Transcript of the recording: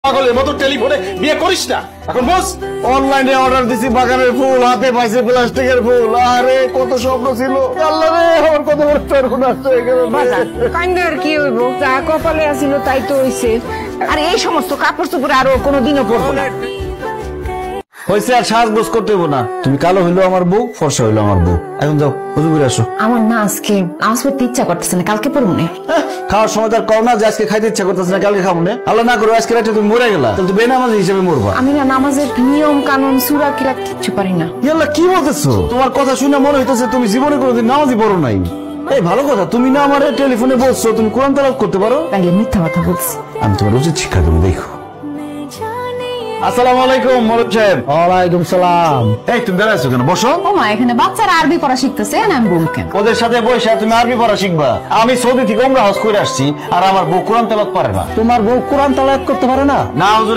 পাগলের মতো টেলিফোনে বিয়ে করিস না। এখন বস, অনলাইনে অর্ডার দিছি বাগানের ফুল, হাতে পাইছে প্লাস্টিকের ফুল। আরে কত স্বপ্ন ছিল, আল্লাহ রে আমার কত বড় সর্বনাশ হয়ে গেল। কান্দার কি হইব, যা কপালে আছিল তাই তো হইছে। আর এই সমস্ত কাপড় চোপড় আরো কোনোদিনও পরবো না। হয়েছে, আর সাজগোজ করতে হইব না। তুমি কালো হইলো আমার বউ, ফর্সা হইলো আমার বউ। এখন যাও হুজুর করে আসো। আমার না আজকে নামাজ পড়তে ইচ্ছা করতেছে না, কালকে পড়বো না। খাওয়ার সময় তার কর না যে আজকে খাইতে ইচ্ছা করতেছে না, কালকে খাবো না। আল্লাহ না করো আজকে রাতে তুমি মরে গেলা, তাহলে তুমি বেনামাজি হিসেবে মরবা। আমি না নামাজের নিয়ম কানুন সূরা কিরাত কিচ্ছু পারি না। ইয়াল্লাহ কি বলতেছো? তোমার কথা শুনে মনে হইতেছে তুমি জীবনে কোনোদিন নামাজই পড়ো নাই। এই ভালো কথা, তুমি না আমার টেলিফোনে বলছো তুমি কোরআন তেলাওয়াত করতে পারো। তাইলে মিথ্যা কথা বলছি। আমি তোমার উচিত শিক্ষা দেবো, দেখো। আসসালামু আলাইকুম মৌলভী সাহেব। ওয়ালাইকুম সালাম। এই তুমি দাঁড়াইছো কেন? বসো। ও মা, এখানে বাচ্চারা আরবি পড়া শিখতেছে, না আমি বলবো কেন? ওদের সাথে বসে তুমি আরবি পড়া শিখবা। আমি সৌদি থেকে ওমরা হজ করে আসছি, আর আমার বউ কোরআন তেলাওয়াত পারে না। তোমার বউ কোরআন তেলাওয়াত করতে পারে না? না হুজুর।